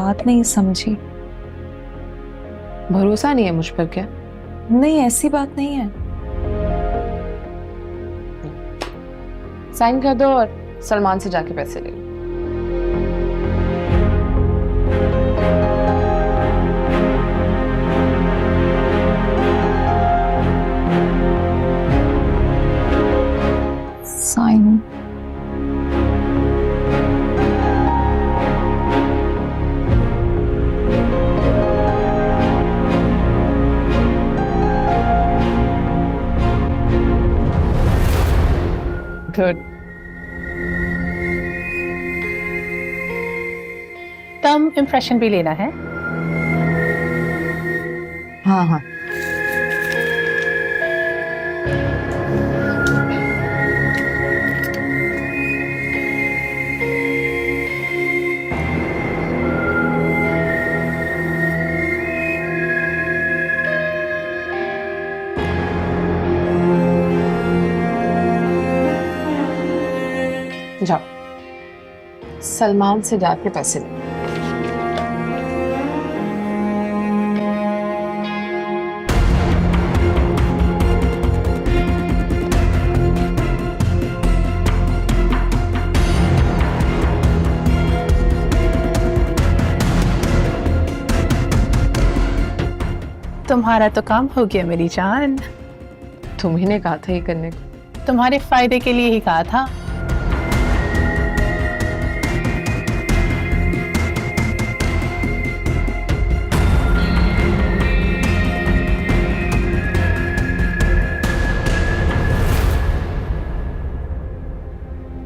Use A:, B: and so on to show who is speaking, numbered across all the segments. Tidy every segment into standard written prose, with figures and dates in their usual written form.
A: बात नहीं समझी।
B: भरोसा नहीं है मुझ पर क्या?
A: नहीं, ऐसी बात नहीं है।
B: साइन कर दो और सलमान से जाके पैसे ले लो।
A: साइन।
B: गुड।
C: टर्म इम्प्रेशन भी लेना है।
B: हाँ हाँ। जाओ, सलमान से जाके पैसे ले।
C: तुम्हारा तो काम हो गया मेरी जान।
B: तुम्ही ने कहा था ये करने को।
C: तुम्हारे फायदे के लिए ही कहा था।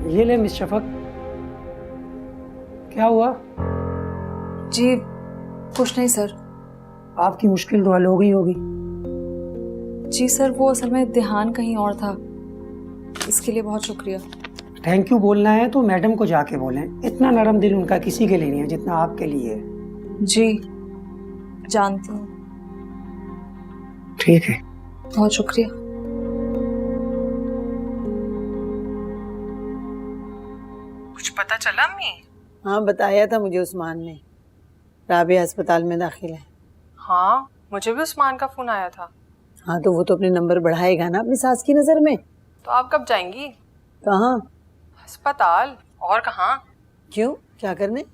D: ये ले मिस शफक। क्या हुआ?
A: जी कुछ नहीं सर।
D: आपकी मुश्किल तो हल हो गई होगी।
A: जी सर, वो असल में ध्यान कहीं और था, इसके लिए बहुत शुक्रिया।
D: थैंक यू बोलना है तो मैडम को जाके बोलें। इतना नरम दिल उनका किसी के लिए नहीं है जितना आपके लिए है।
A: जी जानती हूँ।
D: ठीक है,
A: बहुत शुक्रिया।
E: कुछ पता चला अम्मी?
F: हाँ, बताया था मुझे उस्मान ने। राबिया अस्पताल में दाखिल है।
E: हाँ, मुझे भी उस्मान का फोन आया था।
F: हाँ, तो वो तो अपने नंबर बढ़ाएगा ना अपनी सास की नजर में।
E: तो आप कब जाएंगी?
F: कहाँ?
E: अस्पताल। और कहाँ?
F: क्यों, क्या करने?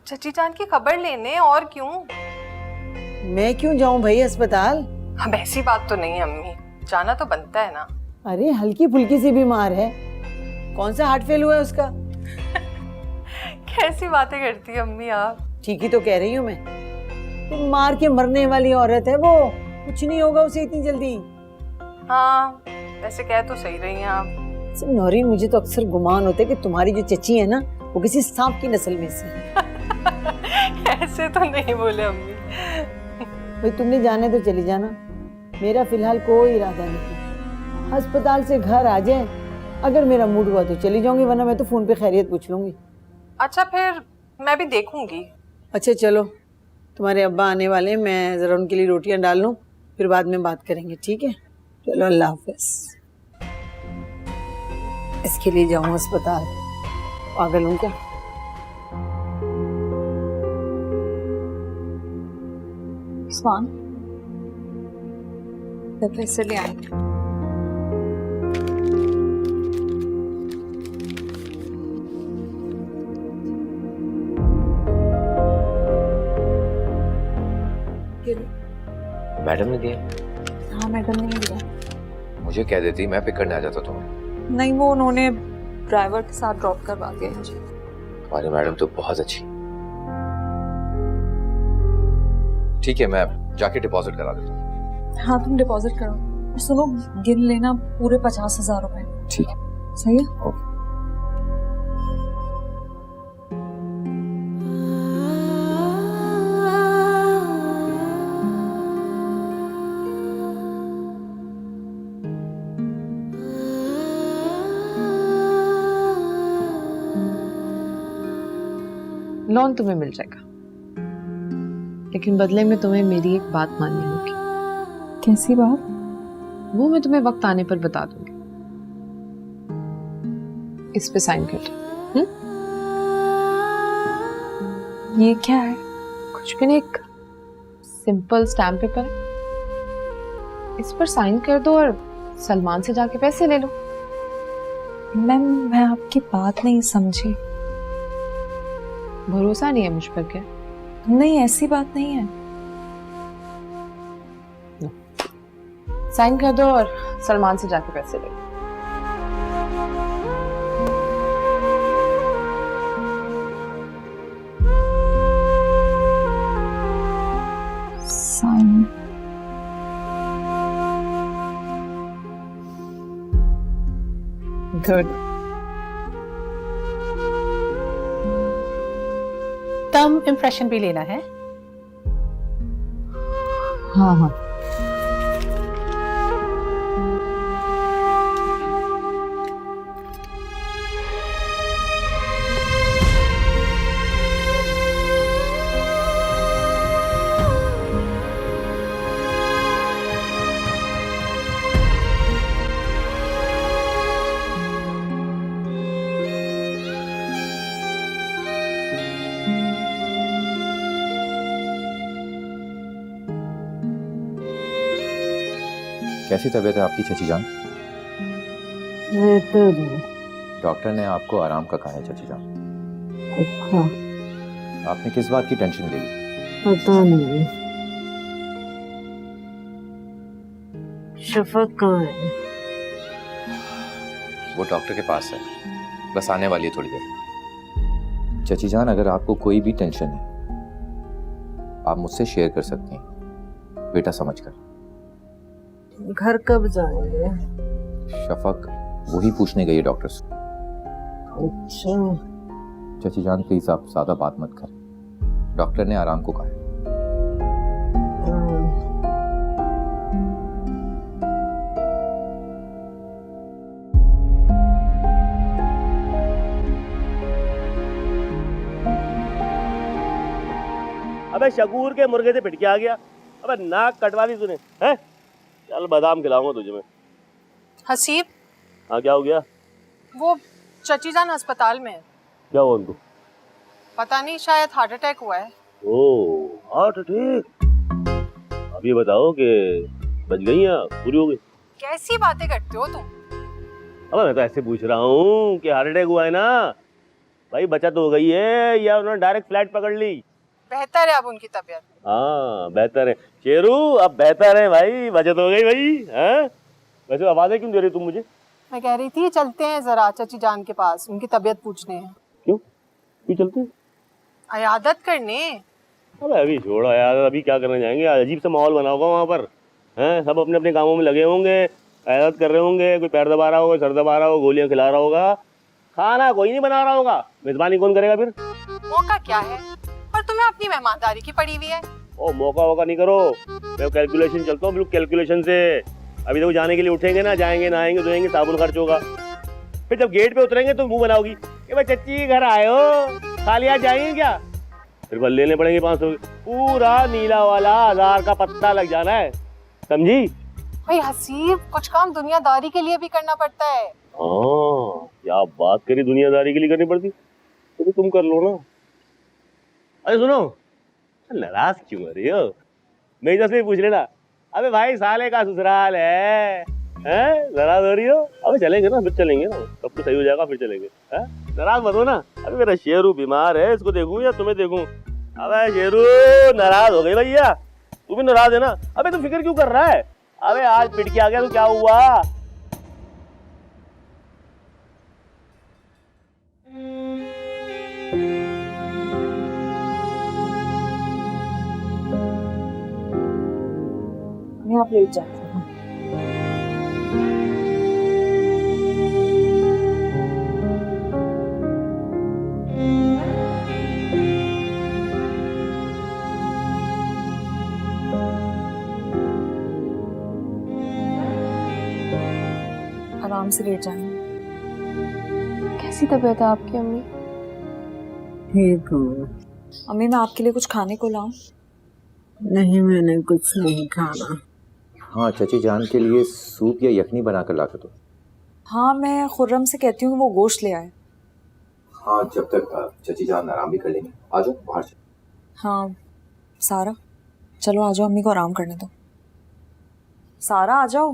E: चची जान की खबर लेने। और क्यों?
F: मैं क्यों जाऊं भाई अस्पताल?
E: अब ऐसी बात तो नहीं है अम्मी, जाना तो बनता है ना।
F: अरे हल्की फुल्की सी बीमार है, कौन सा हार्ट फेल हुआ है उसका?
E: कैसी बातें करती है अम्मी आप।
F: ठीक ही तो कह रही हूँ मैं। तो मार के मरने वाली औरत है वो, कुछ नहीं होगा उसे इतनी जल्दी।
E: हाँ, वैसे कह तो सही रही हैं आप।
F: नौरीन, मुझे तो अक्सर गुमान होता है कि तुम्हारी जो चची है ना, वो किसी सांप की नस्ल में से।
E: ऐसे तो नहीं बोले अम्मी।
F: भाई तुमने जाने तो चली जाना, मेरा फिलहाल कोई इरादा नहीं। अस्पताल से घर आ जाए, अगर मेरा मूड हुआ तो चली जाऊंगी, वरना मैं तो फोन पे खैरियत पूछ लूंगी।
E: अच्छा, फिर मैं भी देखूंगी।
F: अच्छा चलो, तुम्हारे अब्बा आने वाले हैं, मैं जरा उनके लिए रोटियां डाल लूं, फिर बाद में बात करेंगे, ठीक है? चलो, अल्लाह हाफिज। इसके लिए जाऊं अस्पताल, पागल हूं क्या?
A: उस्मान, पैसे ले आएंगे।
G: मैडम ने दिए?
A: हाँ, मैडम ने दिया।
G: मुझे कह देती, मैं पिक करने आ जाता तुम्हें।
A: नहीं, वो उन्होंने ड्राइवर के साथ ड्रॉप करवा दिया मुझे।
G: तुम्हारी मैडम तो बहुत अच्छी। ठीक है, मैं जाके डिपॉजिट करा देता हूँ।
A: हाँ, तुम डिपॉजिट करो। सुनो, गिन लेना पूरे 50,000 रुपए।
G: ठीक है,
A: सही है?
G: ओके।
B: लोन तुम्हें मिल जाएगा, लेकिन बदले में तुम्हें मेरी एक बात माननी होगी।
A: कैसी बात?
B: वो मैं तुम्हें वक्त आने पर बता दूंगी। इस पे साइन कर दो।
A: ये क्या है?
B: कुछ भी नहीं, एक सिंपल स्टैम्प पेपर है, इस पर साइन कर दो और सलमान से जाके पैसे ले लो।
A: मैम मैं आपकी बात नहीं समझी।
B: भरोसा नहीं है मुझ पर क्या?
A: नहीं ऐसी बात नहीं है।
B: साइन कर दो और सलमान से जाके पैसे ले लो।
A: साइन।
B: गुड।
C: थंब इम्प्रेशन भी लेना है?
B: हाँ हाँ।
G: कैसी तबीयत है आपकी चची जान?
F: बेहतर है।
G: डॉक्टर ने आपको आराम का कहा है चची जान।
F: अच्छा,
G: आपने किस बात की टेंशन ले ली?
F: पता नहीं। शफक कहाँ है?
G: वो डॉक्टर के पास है, बस आने वाली है थोड़ी देर। चची जान अगर आपको कोई भी टेंशन है आप मुझसे शेयर कर सकती हैं, बेटा समझकर।
F: घर कब जाएंगे?
G: शफक वही पूछने गई है डॉक्टर से।
F: अच्छा,
G: चची जान प्लीज आप ज्यादा बात मत करें, डॉक्टर ने आराम को कहा है।
H: अबे शकूर के मुर्गे से पिट के आ गया। अबे नाक कटवा दी तूने, हैं? चल बादाम खिलाऊंगा तुझे मैं।
E: हसीब,
H: हाँ क्या हो गया?
E: वो चची जान अस्पताल में है।
H: क्या हुआ उनको?
E: पता नहीं, शायद हार्ट अटैक हुआ है।
H: ओह हार्ट अटैक। अब ये बताओ कि बच गई या पूरी हो गई?
E: कैसी बातें करते हो तुम?
H: अब मैं तो ऐसे पूछ रहा हूँ कि हार्ट अटैक हुआ है ना भाई, बचत हो गई है या उन्होंने डायरेक्ट फ्लाइट पकड़ ली?
E: बेहतर है अब उनकी तबीयत।
H: हाँ बेहतर है शेरू, अब बेहतर है भाई, बचत हो गई भाई। हैं? वैसे आवाजें क्यों दे रही तुम मुझे?
E: मैं कह रही थी चलते हैं जरा चची जान के पास, उनकी तबीयत पूछने हैं।
H: क्यों क्यों चलते?
E: अयादत करने।
H: अबे अभी छोड़ो यार, अभी क्या करने जाएंगे? अजीब सा माहौल बना होगा वहाँ पर, हैं? सब अपने अपने कामों में लगे होंगे, अयादत कर रहे होंगे, कोई पैर दबा रहा होगा, सर दबा रहा होगा, गोलियां खिला रहा होगा, खाना कोई नहीं बना रहा होगा, मेजबानी कौन करेगा फिर?
E: मौका क्या है, पर तुम्हें अपनी मेहमानदारी की पड़ी हुई है।
H: ओ मौका वोका नहीं करो, मैं कैलकुलेशन चलता हूँ बिल्कुल कैलकुलेशन से। अभी तो जाने के लिए उठेंगे ना, जाएंगे नहाएंगे धोएंगे, साबुन खर्च होगा। फिर जब गेट पे उतरेंगे तो मुंह बनाओगी कि भाई चच्ची घर आए हो, खाली आज जाएंगे क्या? फिर बल लेने पड़ेंगे 500, पूरा नीला वाला 1000 का पत्ता लग जाना है, समझी?
E: भाई हसीब, कुछ काम दुनियादारी के लिए भी करना पड़ता है।
H: हाँ क्या बात करी, दुनियादारी के लिए करनी पड़ती तो तुम कर लो ना। अरे सुनो, नाराज क्यों हो रही हो? मेरी तरफ से पूछ लेना। अबे भाई साले का ससुराल है, हैं? नाराज हो रही हो? अबे चलेंगे ना, फिर चलेंगे ना, सब कुछ सही हो जाएगा, फिर चलेंगे। हैं? नाराज मत हो ना। अबे मेरा शेरू बीमार है, इसको देखूं या तुम्हें देखूं? अबे शेरू नाराज हो गई भैया, तू भी नाराज है ना? अबे तू फिक्र क्यों कर रहा है? अबे आज पिट के आ गया तो क्या हुआ?
A: मैं आप लेट जाती हूँ। आराम से लेट जाएंगे।
B: कैसी तबीयत है आपकी अम्मी?
F: ठीक हूँ।
A: अम्मी मैं आपके लिए कुछ खाने को लाऊं?
F: नहीं, मैंने कुछ नहीं खाना।
G: हाँ चची जान के लिए सूप या यखनी बना कर ला कर दो।
A: हाँ मैं खुर्रम से कहती हूँ कि वो गोश्त ले आए।
G: हाँ जब तक चची जान आराम भी कर लेंगे, आ जाओ बाहर से।
A: हाँ सारा, चलो आ जाओ, अम्मी को आराम करने दो। सारा आ जाओ।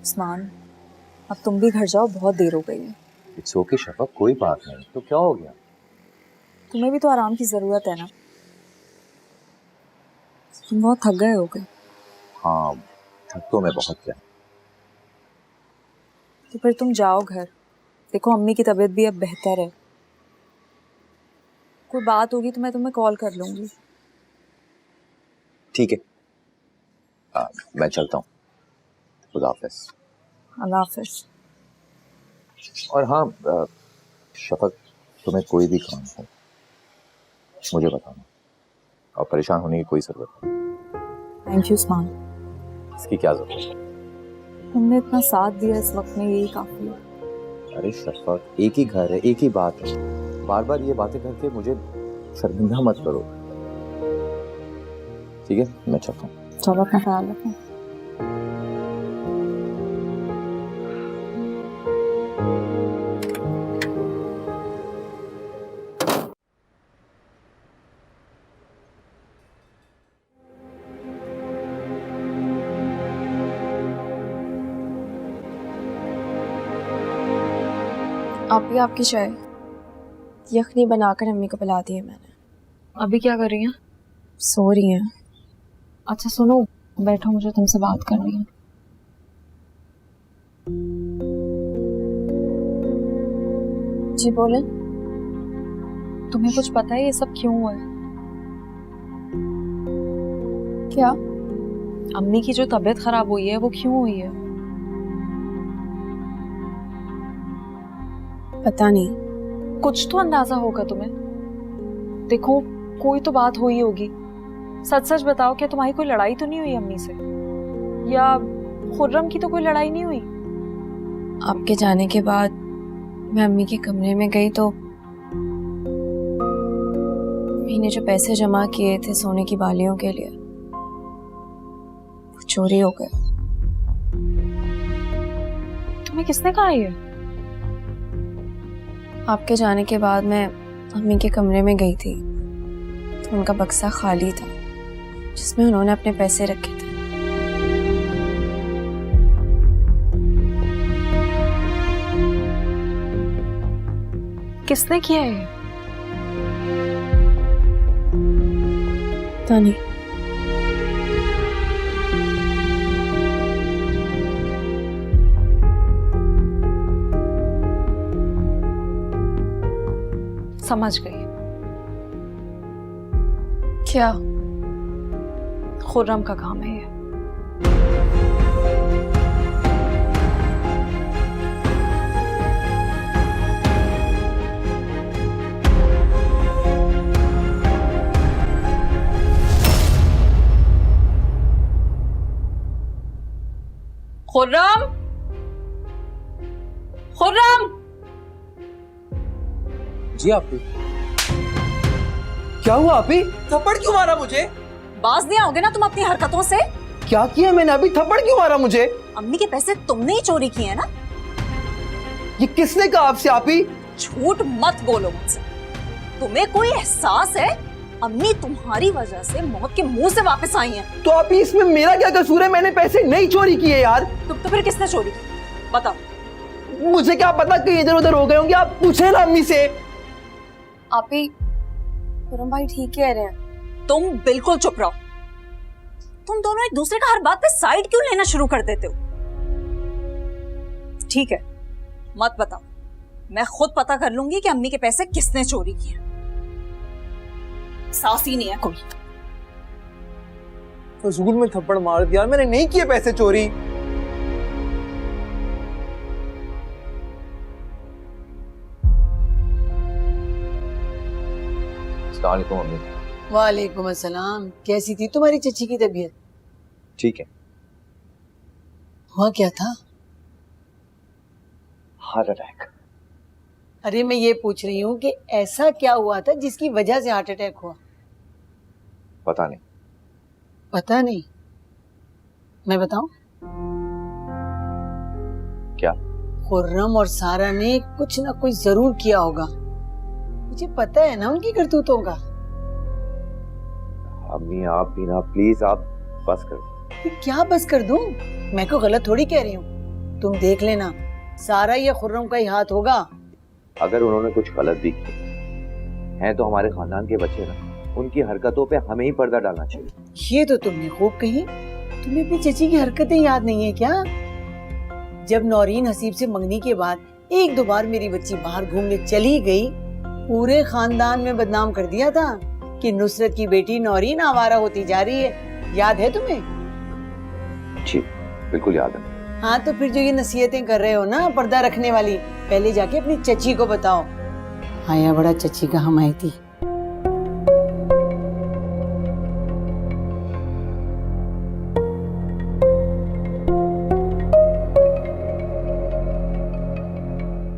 A: उस्मान, अब तुम भी घर जाओ, बहुत देर हो गई है।
G: इट्स ओके शफक, कोई बात नहीं, तो क्या हो गया?
A: तुम्हें भी तो आराम की जरूरत है ना, तुम बहुत थक गए होगे।
G: हाँ, थक तो मैं बहुत गया।
A: तो फिर तुम जाओ घर, देखो अम्मी की तबीयत भी अब बेहतर है। कोई बात होगी तो मैं तुम्हें कॉल कर लूंगी।
G: ठीक है, मैं चलता हूँ। खुदा हाफिज।
A: अल्लाह हाफिज।
G: और हाँ शफक, तुम्हें कोई भी काम हो मुझे बताना, और परेशान होने की कोई जरूरत नहीं।
A: थैंक यू उस्मान,
G: इसकी क्या जरूरत है?
A: तुमने इतना साथ दिया इस वक्त में, यही काफी है।
G: अरे शफक, एक ही घर है, एक ही बात है, बार बार ये बातें करके मुझे शर्मिंदा मत करो। ठीक है, मैं चलता हूँ।
A: चलो अपना ख्याल रखो।
I: आप भी आपकी चाय यखनी बनाकर अम्मी को पिला दी है मैंने।
A: अभी क्या कर रही हैं?
I: सो रही हैं।
A: अच्छा सुनो, बैठो, मुझे तुमसे बात करनी है।
I: जी बोले।
A: तुम्हें कुछ पता है ये सब क्यों हुआ है?
I: क्या?
A: अम्मी की जो तबीयत खराब हुई है वो क्यों हुई है?
I: पता नहीं।
A: कुछ तो अंदाजा होगा तुम्हें। देखो, कोई तो बात हुई होगी। सच सच बताओ, क्या तुम्हारी कोई लड़ाई तो नहीं हुई अम्मी से? या खुर्रम की तो कोई लड़ाई नहीं हुई?
I: आपके जाने के बाद मैं अम्मी के कमरे में गई तो मैंने जो पैसे जमा किए थे सोने की बालियों के लिए वो चोरी हो गए।
A: तुम्हें किसने कहा ये?
I: आपके जाने के बाद मैं अम्मी के कमरे में गई थी तो उनका बक्सा खाली था जिसमें उन्होंने अपने पैसे रखे थे।
A: किसने किया है?
I: पता नहीं।
A: समझ गई।
I: क्या?
A: खुर्रम का काम है ये। खुर्रम, खुर्रम!
G: जी आप भी।
J: क्या हुआ आपी?
K: थप्पड़ क्यों मारा मुझे?
A: बाज नहीं आओगे ना तुम अपनी हरकतों से?
J: क्या किया मैंने? अभी थप्पड़ क्यों मारा मुझे?
A: अम्मी के पैसे तुमने ही चोरी किए हैं ना?
J: ये किसने कहा आपसे आपी?
A: झूठ मत बोलो मुझसे। तुम्हें कोई एहसास है? अम्मी तुम्हारी वजह से मौत के मुंह से वापस आई हैं।
J: तो आपी इसमें मेरा क्या कसूर है? मैंने पैसे नहीं चोरी किए यार।
A: तो फिर किसने चोरी की? बताओ।
J: मुझे क्या पता, कहीं इधर उधर हो गए होंगे। आप पूछे ना अम्मी से।
I: आपी, खुर्रम भाई ठीक कह रहे हैं।
A: तुम बिल्कुल चुप रहो। तुम दोनों एक दूसरे का हर बात पे साइड क्यों लेना शुरू कर देते हो? ठीक है, मत बताओ, मैं खुद पता कर लूंगी कि अम्मी के पैसे किसने चोरी किए। सास ही नहीं है कोई।
J: फजूल में थप्पड़ मार दिया। मैंने नहीं किए पैसे चोरी।
G: अस्सलाम वालेकुम अम्मी।
F: वालेकुम अस्सलाम। कैसी थी तुम्हारी चची की तबीयत?
G: ठीक है।
F: हुआ क्या था?
G: Heart attack.
F: अरे मैं ये पूछ रही हूँ कि ऐसा क्या हुआ था जिसकी वजह से हार्ट अटैक हुआ?
G: पता नहीं।
F: पता नहीं? मैं बताऊं?
G: क्या?
F: खुर्रम और सारा ने कुछ ना कुछ जरूर किया होगा। मुझे पता है ना उनकी करतूतों का।
G: अम्मी आप भी ना, प्लीज आप बस कर।
F: क्या बस कर दूं? मैं को गलत थोड़ी कह रही हूँ। तुम देख लेना, सारा ये खुर्रम का ही हाथ होगा।
G: अगर उन्होंने कुछ गलत भी किया है तो हमारे खानदान के बच्चे ना, उनकी हरकतों पे हमें ही पर्दा डालना चाहिए।
F: ये तो तुमने खूब कही। तुम्हें अपनी चची की हरकतें याद नहीं है क्या? जब नौरीन हसीब से मंगनी के बाद एक दो बार मेरी बच्ची बाहर घूमने चली गई, पूरे खानदान में बदनाम कर दिया था कि नुसरत की बेटी नौरीन आवारा होती जा रही है। याद है तुम्हें?
G: जी बिल्कुल याद है।
F: हाँ तो फिर जो ये नसीहतें कर रहे हो ना पर्दा रखने वाली, पहले जाके अपनी चची को बताओ। आया बड़ा चची का हमायती।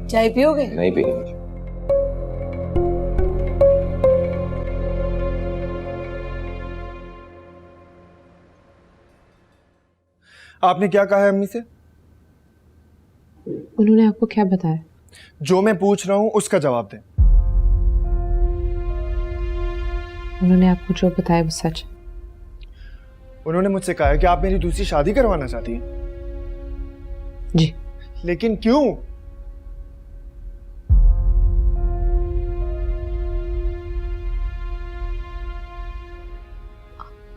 F: चाय पियोगे?
G: नहीं पिएंगे।
K: आपने क्या कहा है अम्मी से?
B: उन्होंने आपको क्या बताया?
K: जो मैं पूछ रहा हूँ उसका जवाब दें।
B: उन्होंने आपको जो बताया वो सच।
K: उन्होंने मुझसे कहा है कि आप मेरी दूसरी शादी करवाना चाहती हैं।
B: जी।
K: लेकिन क्यों?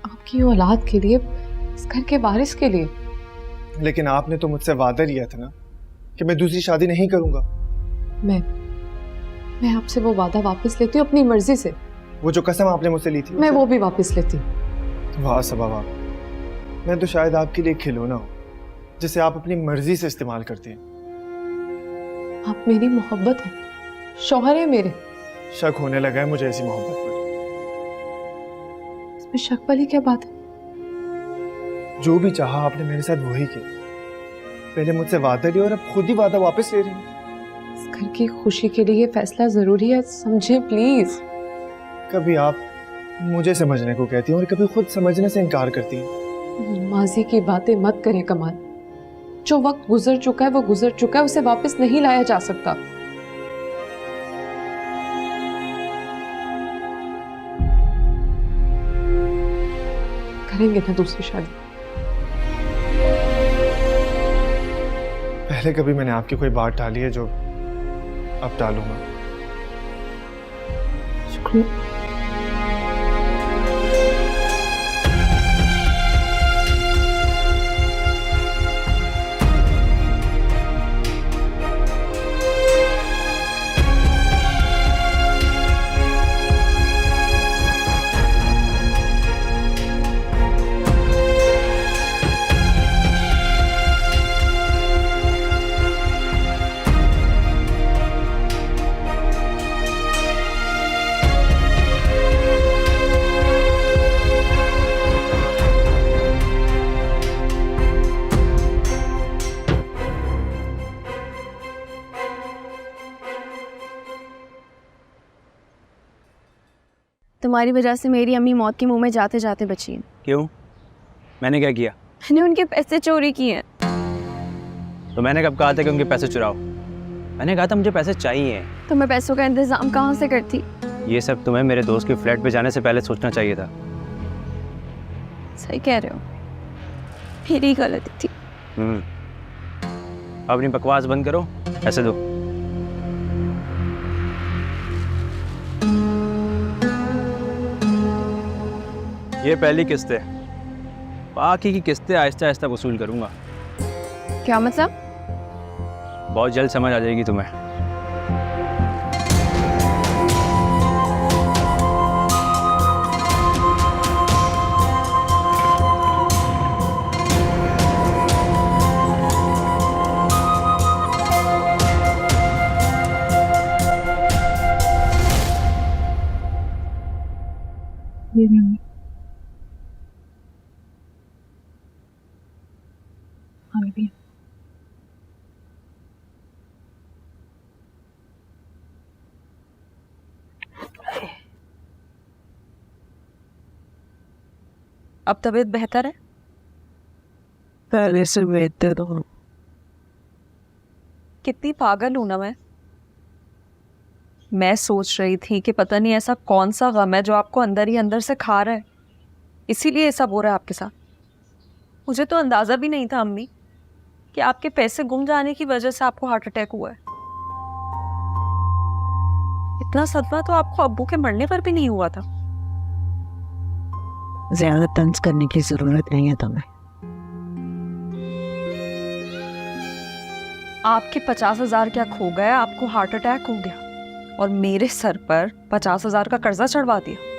B: आपकी औलाद के लिए, इस घर के वारिस के लिए।
K: लेकिन आपने तो मुझसे वादा लिया था ना कि मैं दूसरी शादी नहीं करूंगा।
B: मैं आपसे वो वादा वापस लेती हूँ अपनी मर्जी से।
K: वो जो कसम आपने मुझसे ली थी
B: मैं वो भी वापस लेती हूँ।
K: वाह सबा वाह, मैं तो शायद आपके लिए खिलौना हूँ जिसे आप अपनी मर्जी से इस्तेमाल करती हैं।
B: आप मेरी मोहब्बत है, शौहर है मेरे।
K: शक होने लगा है मुझे ऐसी मोहब्बत पर।
B: इसमें शक वाली क्या बात है?
K: जो भी चाहा आपने मेरे साथ वही किया। पहले मुझसे वादा लिया और अब खुद ही वादा वापस ले रही हैं।
B: इस घर की खुशी के लिए ये फैसला जरूरी है, समझे प्लीज।
K: कभी आप मुझे समझने को कहती हैं और कभी खुद समझने से इनकार करती हैं।
B: माजी की बातें मत करें कमाल। जो वक्त गुजर चुका है वो गुजर चुका है, उसे वापस नहीं लाया जा सकता। करेंगे ना दूसरी शादी?
K: पहले कभी मैंने आपकी कोई बात टाली है जो अब टालूंगा?
B: शुक्रिया।
I: तुम्हारी वजह से मेरी अम्मी मौत के मुंह में जाते जाते बची है।
L: क्यों? मैंने क्या किया?
I: मैंने उनके पैसे चोरी किए हैं।
L: तो मैंने कब कहा था कि उनके पैसे चुराओ? मैंने कहा था मुझे पैसे चाहिए।
I: तो मैं पैसों का इंतजाम कहाँ से करती?
L: ये सब तुम्हें मेरे दोस्त के फ्लैट पे जाने से पहले सोचना चाहिए था।
I: सही कह रहे हो, मेरी गलती थी।
L: अब अपनी बकवास बंद करो, पैसे दो। ये पहली किस्त है, बाकी की किस्तें आहिस्ता आहिस्ता वसूल करूंगा।
I: क्या मतलब?
L: बहुत जल्द समझ आ जाएगी तुम्हें।
A: अब तबीयत बेहतर है?
C: पहले से बेहतर हूँ।
A: कितनी पागल हूं ना मैं सोच रही थी कि पता नहीं ऐसा कौन सा गम है जो आपको अंदर ही अंदर से खा रहा है, इसीलिए ये सब हो रहा है आपके साथ। मुझे तो अंदाज़ा भी नहीं था अम्मी कि आपके पैसे गुम जाने की वजह से आपको हार्ट अटैक हुआ है। इतना सदमा तो आपको अब्बू के मरने पर भी नहीं हुआ था।
C: ज्यादा तंज करने की जरूरत नहीं है तुम्हें।
A: आपके 50,000 क्या खो गया, आपको हार्ट अटैक हो गया और मेरे सर पर 50,000 का कर्जा चढ़वा दिया।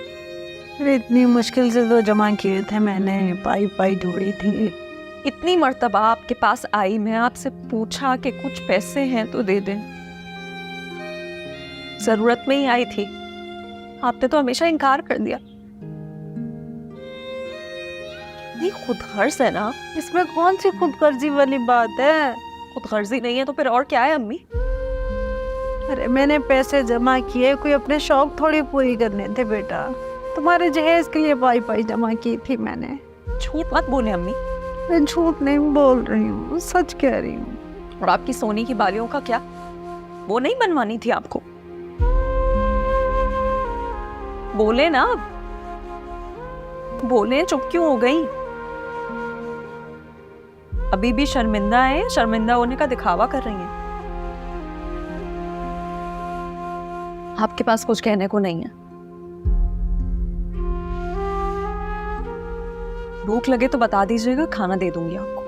C: इतनी मुश्किल से तो जमा किए थे मैंने, पाई पाई ढूंढी थी।
A: इतनी मर्तबा आपके पास आई, मैं आपसे पूछा कि कुछ पैसे हैं तो दे दें, जरूरत में ही आई थी, आपने तो हमेशा इनकार कर दिया। ये खुदगर्ज है ना,
C: इसमें कौन सी खुदगर्जी वाली बात है?
A: खुदगर्जी नहीं है तो फिर और क्या है अम्मी?
C: अरे मैंने पैसे जमा किए, कोई अपने शौक थोड़ी पूरी करने थे बेटा। तुम्हारे जहेज के लिए पाई पाई जमा की थी मैंने।
A: झूठ मत बोले अम्मी।
C: मैं झूठ नहीं बोल रही हूँ, सच कह रही हूँ।
A: और आपकी सोने की बालियों का क्या, वो नहीं बनवानी थी आपको? बोले ना, बोले, चुप क्यों हो गई? अभी भी शर्मिंदा है, शर्मिंदा होने का दिखावा कर रही हैं। आपके पास कुछ कहने को नहीं है। भूख लगे तो बता दीजिएगा, खाना दे दूंगी आपको।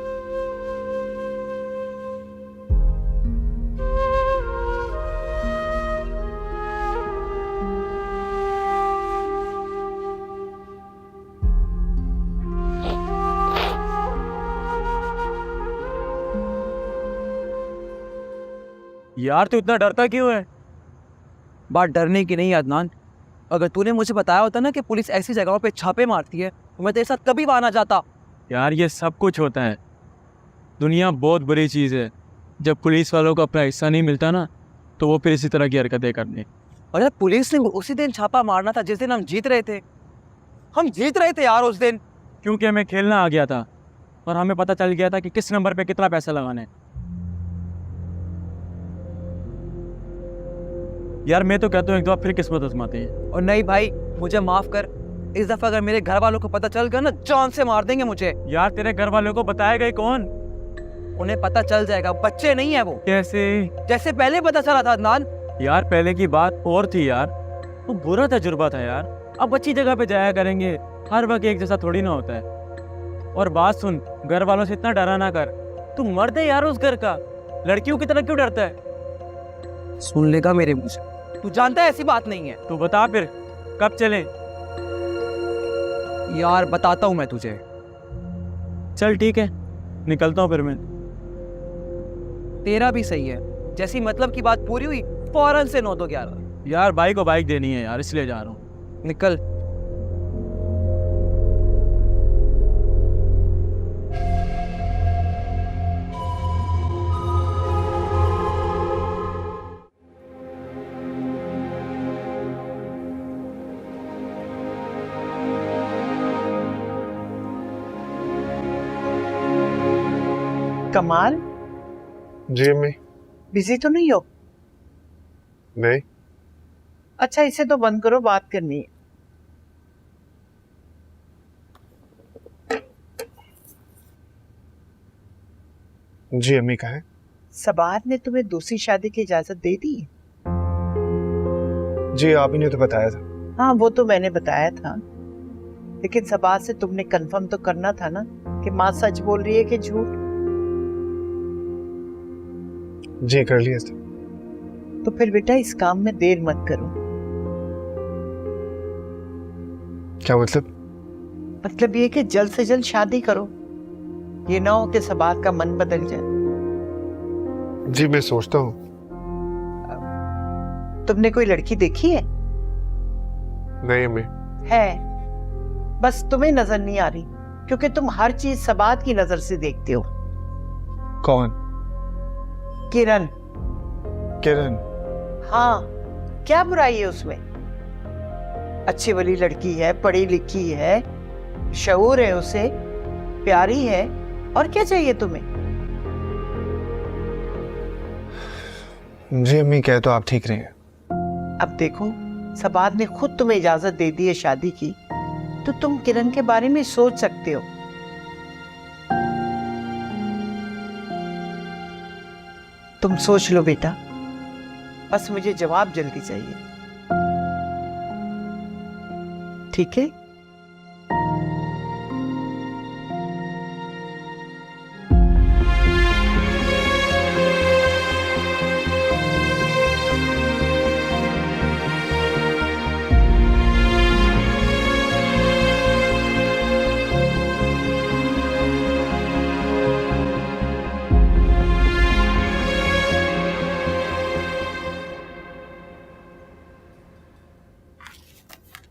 L: यार तू इतना डरता क्यों है?
J: बात डरने की नहीं अदनान, अगर तूने मुझे बताया होता ना कि पुलिस ऐसी जगहों पे छापे मारती है तो मैं तेरे साथ कभी वहां ना जाता।
L: यार ये सब कुछ होता है, दुनिया बहुत बुरी चीज़ है। जब पुलिस वालों को अपना हिस्सा नहीं मिलता ना तो वो फिर इसी तरह की हरकतें करने।
J: और यार पुलिस ने उसी दिन छापा मारना था जिस दिन हम जीत रहे थे। हम जीत रहे थे यार उस दिन,
L: क्योंकि हमें खेलना आ गया था और हमें पता चल गया था कि किस नंबर पे कितना पैसा लगाना है। यार मैं तो कहता हूँ एक दफा फिर किस्मत आजमाते हैं।
J: और नहीं भाई, मुझे माफ कर, इस दफा अगर मेरे घर वालों को पता चल गया ना जान से मार देंगे मुझे।
L: यार तेरे घर वालों को बताएगा ही कौन?
J: उन्हें पता चल जाएगा, बच्चे नहीं है वो।
L: कैसे?
J: जैसे पहले पता चला था अदनान।
L: यार पहले की बात और थी यार, वो बुरा तजुर्बा था यार। अब अच्छी जगह पे जाया करेंगे, हर वक्त एक जैसा थोड़ी ना होता है। और बात सुन, घर वालों से इतना डरा ना कर, तू मर्द है यार उस घर का, लड़कियों की तरह क्यों डरता है?
J: सुन लेगा मेरे मुंह से, तू जानता है ऐसी बात नहीं है।
L: तू बता फिर कब चलें?
J: यार बताता हूँ मैं तुझे।
L: चल ठीक है, निकलता हूँ फिर मैं।
J: तेरा भी सही है, जैसी मतलब की बात पूरी हुई फौरन से 9 तो 11।
L: यार भाई को बाइक देनी है यार, इसलिए जा रहा हूँ।
J: निकल।
F: कमाल,
K: जी अम्मी।
F: बिजी तो नहीं हो?
K: नहीं।
F: अच्छा इसे तो बंद करो, बात करनी है।
K: जी अम्मी कहें।
F: सबात ने तुम्हें दूसरी शादी की इजाजत दे दी?
K: जी आप ही ने तो बताया था।
F: हाँ वो तो मैंने बताया था, लेकिन सबात से तुमने कंफर्म तो करना था ना कि माँ सच बोल रही है कि झूठ।
K: जी कर लिया था।
F: तो फिर बेटा इस काम में देर मत करो।
K: क्या मतलब?
F: मतलब ये कि जल्द से जल्द शादी करो, ये ना हो कि सबात का मन बदल जाए।
K: जी मैं सोचता हूँ।
F: तुमने कोई लड़की देखी है?
K: नहीं अम्मी।
F: है, बस तुम्हें नजर नहीं आ रही क्योंकि तुम हर चीज सबात की नजर से देखते हो।
K: कौन?
F: किरण।
K: किरण?
F: हाँ, क्या बुराई है उसमें? अच्छी वाली लड़की है, पढ़ी लिखी है, शऊर है उसे, प्यारी है, और क्या चाहिए तुम्हें?
K: जी अम्मी, कह तो आप ठीक रही हैं।
F: अब देखो, सबाद ने खुद तुम्हें इजाजत दे दी है शादी की, तो तुम किरण के बारे में सोच सकते हो। तुम सोच लो बेटा, बस मुझे जवाब जल्दी चाहिए, ठीक है?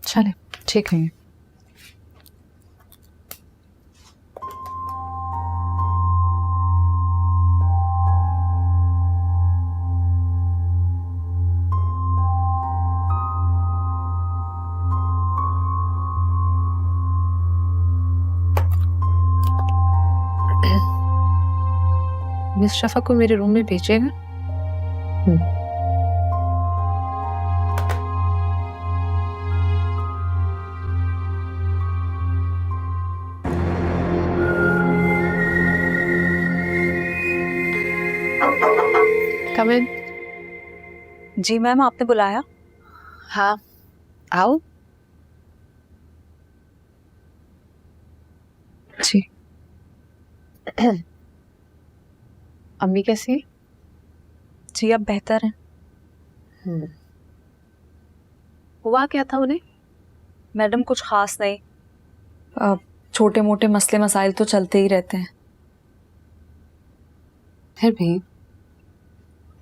B: चले, ठीक है। मिस शफा को मेरे रूम में भेजिएगा। Come in.
A: जी मैम, आपने बुलाया?
B: हाँ, आओ। जी। अम्मी कैसी है?
A: जी अब बेहतर है।
B: हुआ क्या था उन्हें?
A: मैडम कुछ खास नहीं, छोटे मोटे मसले मसाइल तो चलते ही रहते हैं।
B: फिर भी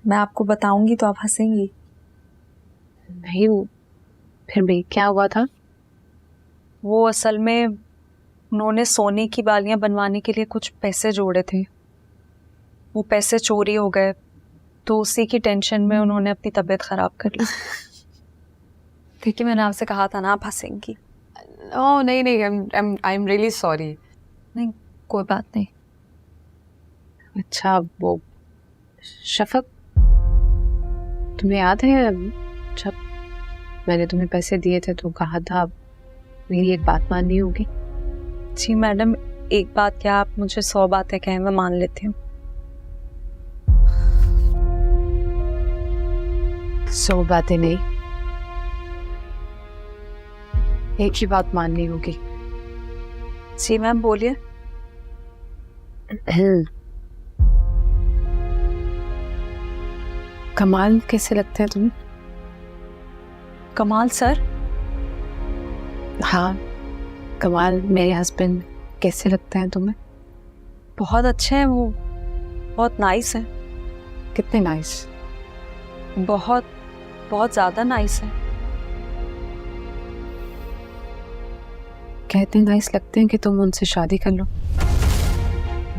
A: मैं आपको बताऊंगी तो आप हंसेंगी।
B: नहीं, फिर भी क्या हुआ था?
A: वो असल में उन्होंने सोने की बालियां बनवाने के लिए कुछ पैसे जोड़े थे, वो पैसे चोरी हो गए, तो उसी की टेंशन में उन्होंने अपनी तबीयत खराब कर ली। देखिए मैंने आपसे कहा था ना, आप हंसेंगी।
B: ओह नहीं नहीं, आई एम रियली सॉरी।
A: नहीं कोई बात नहीं।
B: अच्छा, वो शफक, तुम्हें याद है जब मैंने तुम्हें पैसे दिए थे तो कहा था मेरी एक बात माननी होगी?
A: जी मैडम, एक बात क्या, आप मुझे 100 बातें कहें मैं मान लेती हूँ।
B: 100 बातें नहीं, एक ही बात माननी होगी।
A: जी मैम बोलिए।
B: कमाल कैसे लगते हैं तुम्हें?
A: कमाल सर?
B: हाँ, कमाल मेरे हस्बैंड कैसे लगते हैं तुम्हें?
A: बहुत अच्छे हैं वो, बहुत नाइस हैं।
B: कितने नाइस?
A: बहुत बहुत ज़्यादा नाइस हैं।
B: कहते हैं नाइस लगते हैं कि तुम उनसे शादी कर लो।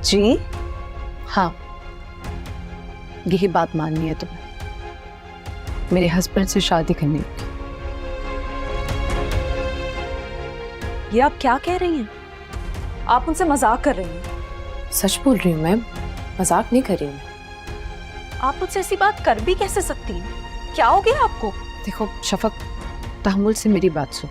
A: जी
B: हाँ, यही बात माननी है तुम्हें, मेरे हस्बैंड से शादी करनी होगी।
A: ये आप क्या कह रही हैं? आप उनसे मजाक कर रही हैं?
B: सच बोल रही हूँ मैम, मजाक नहीं कर रही हूँ।
A: आप मुझसे ऐसी बात कर भी कैसे सकती हैं? क्या हो गया आपको?
B: देखो शफक, तहम्मुल से मेरी बात सुन।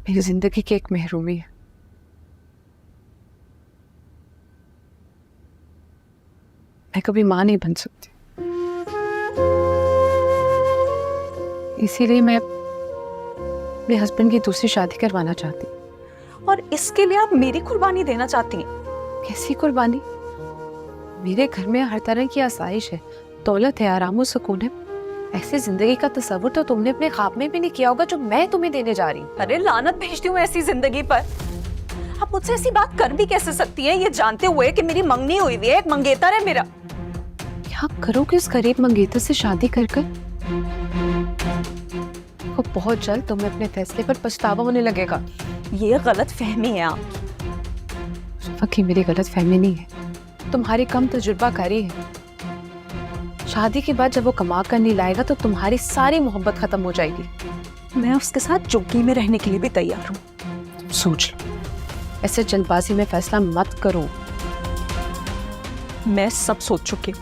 B: मेरी जिंदगी की एक महरूमी है। मैं कभी मां नहीं बन सकती, इसीलिए मैं अपने हस्बैंड की दूसरी शादी करवाना चाहती हूँ।
A: और इसके लिए आप मेरी कुर्बानी देना चाहती हैं?
B: कैसी कुर्बानी? मेरे घर में हर तरह की आसाइश है, दौलत है, आराम और सुकून है। ऐसी जिंदगी का तस्वुर तो तुमने अपने ख्वाब में भी नहीं किया होगा जो मैं तुम्हें देने जा रही हूँ।
A: अरे लानत भेजती हूँ ऐसी जिंदगी पर। आप मुझसे ऐसी बात कर भी कैसे सकती हैं, ये जानते हुए कि मेरी मंगनी हुई हुई है, एक मंगेतर है मेरा।
B: क्या करोगे उस गरीब मंगेतर से शादी कर कर? वो बहुत जल्द तुम्हें अपने फैसले पर पछतावा होने लगेगा।
A: ये गलत फहमी है आपकी।
B: शफक, ये मेरी गलत फहमी नहीं है, तुम्हारी कम तजुर्बाकारी है। शादी के बाद जब वो कमा कर नहीं लाएगा तो तुम्हारी सारी मोहब्बत खत्म हो जाएगी।
A: मैं उसके साथ चुप्पी में रहने के लिए भी तैयार हूँ।
B: सोच लो, ऐसे जल्दबाजी में फैसला मत करो।
A: मैं सब सोच चुकी हूँ।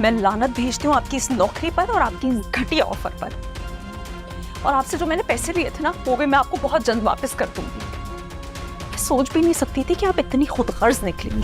A: मैं लानत भेजती हूँ आपकी इस नौकरी पर और आपकी इस घटिया ऑफर पर। और आपसे जो मैंने पैसे लिए थे ना, वो भी मैं आपको बहुत जल्द वापस कर दूंगी। मैं सोच भी नहीं सकती थी कि आप इतनी खुदगर्ज निकलेंगी।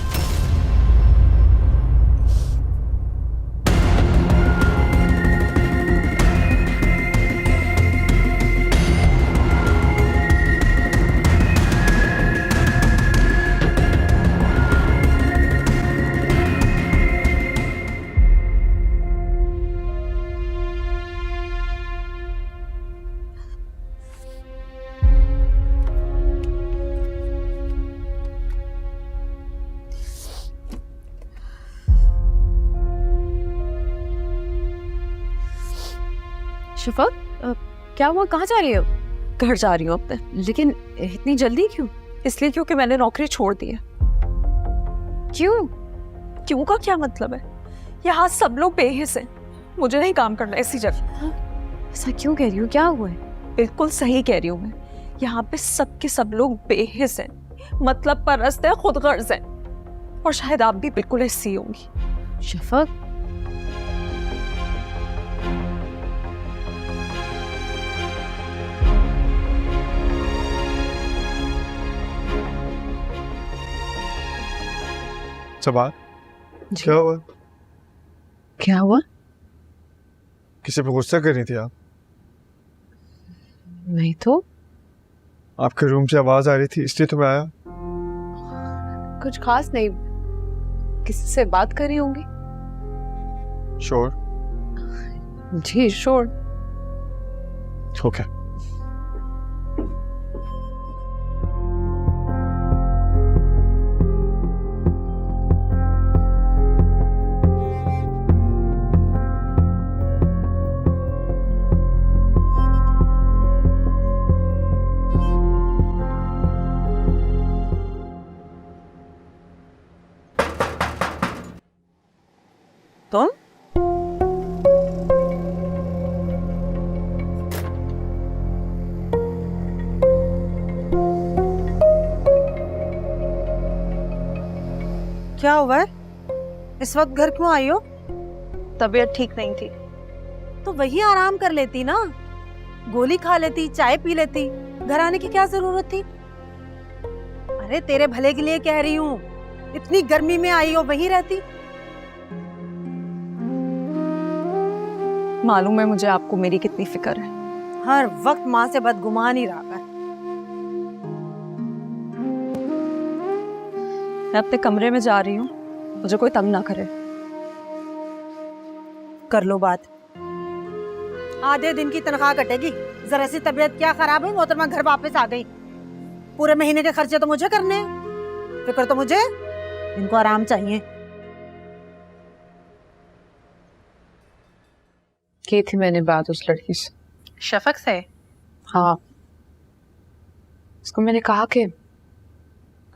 B: शफक, क्या हुआ? कहाँ जा रही हो?
A: घर जा रही हूँ अपने।
B: लेकिन इतनी जल्दी क्यों?
A: इसलिए क्योंकि मैंने नौकरी छोड़ दी है।
B: क्यों?
A: क्यों का क्या मतलब है? यहाँ सब लोग बेहिस हैं। मुझे नहीं काम करना ऐसी जगह।
B: ऐसा क्यों कह रही हो? क्या हुआ है?
A: बिल्कुल सही कह रही हूँ मैं। यहाँ पे सबके सब लोग बेहिस हैं, मतलब परस्त है, खुदगर्ज हैं। और शायद आप भी बिल्कुल ऐसी होंगी।
B: शफक,
K: सबा, क्या हुआ?
B: क्या हुआ?
K: किसी पे गुस्सा कर रही थी आप?
B: नहीं तो।
K: आपके रूम से आवाज आ रही थी इसलिए तो मैं आया।
B: कुछ खास नहीं, किसी से बात कर रही होंगी।
K: श्योर?
B: जी श्योर।
K: ओके।
A: तुम?
C: क्या हुआ है? इस वक्त घर क्यों आई हो?
A: तबीयत ठीक नहीं थी।
C: तो वही आराम कर लेती ना, गोली खा लेती, चाय पी लेती। घर आने की क्या जरूरत थी? अरे तेरे भले के लिए कह रही हूँ, इतनी गर्मी में आई हो, वहीं रहती।
A: मालूम है मुझे आपको मेरी कितनी फिक्र है।
C: हर वक्त माँ से बदगुमान ही रहा कर।
A: मैं अपने कमरे में जा रही हूँ, मुझे कोई तंग ना करे।
C: कर लो बात। आधे दिन की तनख्वाह कटेगी। जरा सी तबीयत क्या खराब है, मोहतरमा घर वापस आ गई। पूरे महीने के खर्चे तो मुझे करने हैं, फिक्र तो मुझे। इनको आराम चाहिए।
B: की थी मैंने बात उस लड़की से।
I: शफक से?
B: हाँ, उसको मैंने कहा कि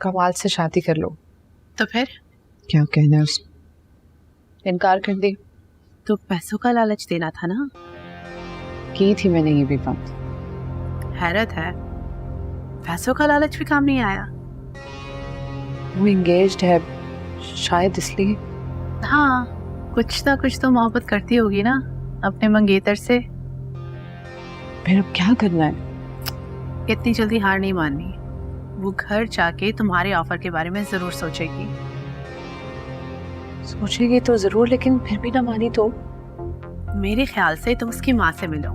B: कमाल से शादी कर लो।
I: तो फिर?
B: क्या कहना है उसने? इनकार कर दी।
I: तो पैसों का लालच देना था ना।
B: की थी मैंने ये भी बात।
I: हैरत है, पैसों का लालच भी काम नहीं आया।
B: वो एंगेज्ड है, शायद इसलिए।
I: हाँ, कुछ तो मोहब्बत करती होगी ना अपने मंगेतर से।
B: फिर अब क्या करना है?
I: इतनी जल्दी हार नहीं माननी। वो घर जाके तुम्हारे ऑफर के बारे में जरूर सोचेगी।
B: सोचेगी तो जरूर, लेकिन फिर भी ना मानी तो?
I: मेरे ख्याल से तुम उसकी माँ से मिलो।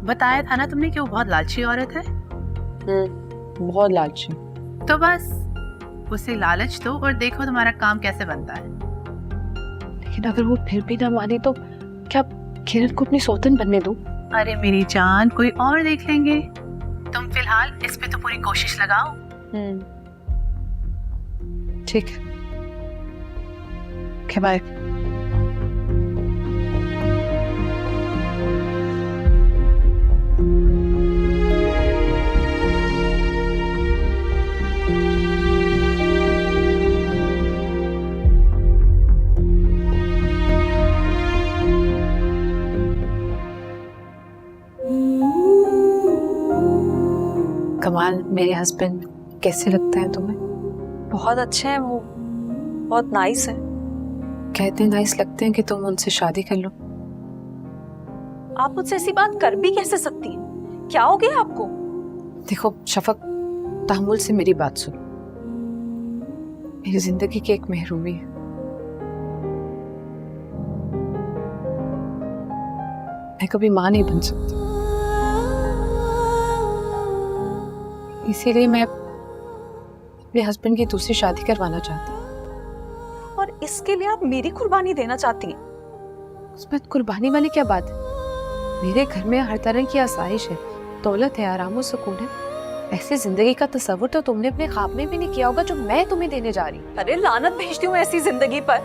I: बताया था ना तुमने कि वो बहुत लालची औरत है।
B: बहुत लालची।
I: तो बस उसे लालच दो और देखो तुम्हारा काम कैसे बनता है।
B: लेकिन अगर वो फिर भी ना माने तो क्या किरण को अपनी सौतन बनने दूं?
I: अरे मेरी जान, कोई और देख लेंगे। तुम फिलहाल इस पे तो पूरी कोशिश लगाओ।
B: ठीक है, बाय। कमाल मेरे हस्बैंड कैसे लगता है तुम्हें?
A: बहुत अच्छे हैं वो, बहुत नाइस है।
B: कहते नाइस लगते हैं कि तुम उनसे शादी कर लो।
A: आप मुझसे ऐसी बात कर भी कैसे सकती हैं? क्या हो गया आपको?
B: देखो शफक, तहम्मुल से मेरी बात सुन। मेरी जिंदगी की एक महरूमी है। मैं कभी मां नहीं बन सकती, इसीलिए मैं अपने हस्बैंड की दूसरी शादी करवाना चाहती हूँ।
A: और इसके लिए आप मेरी कुर्बानी देना चाहती हैं?
B: उसमें कुर्बानी वाली क्या बात है? मेरे घर में हर तरह की आसाइश है, दौलत है, आराम और सुकून है। ऐसी जिंदगी का तस्वुर तो तुमने अपने ख्वाब में भी नहीं किया होगा जो मैं तुम्हें देने जा रही हूँ।
A: अरे लानत भेजती हूँ ऐसी जिंदगी पर।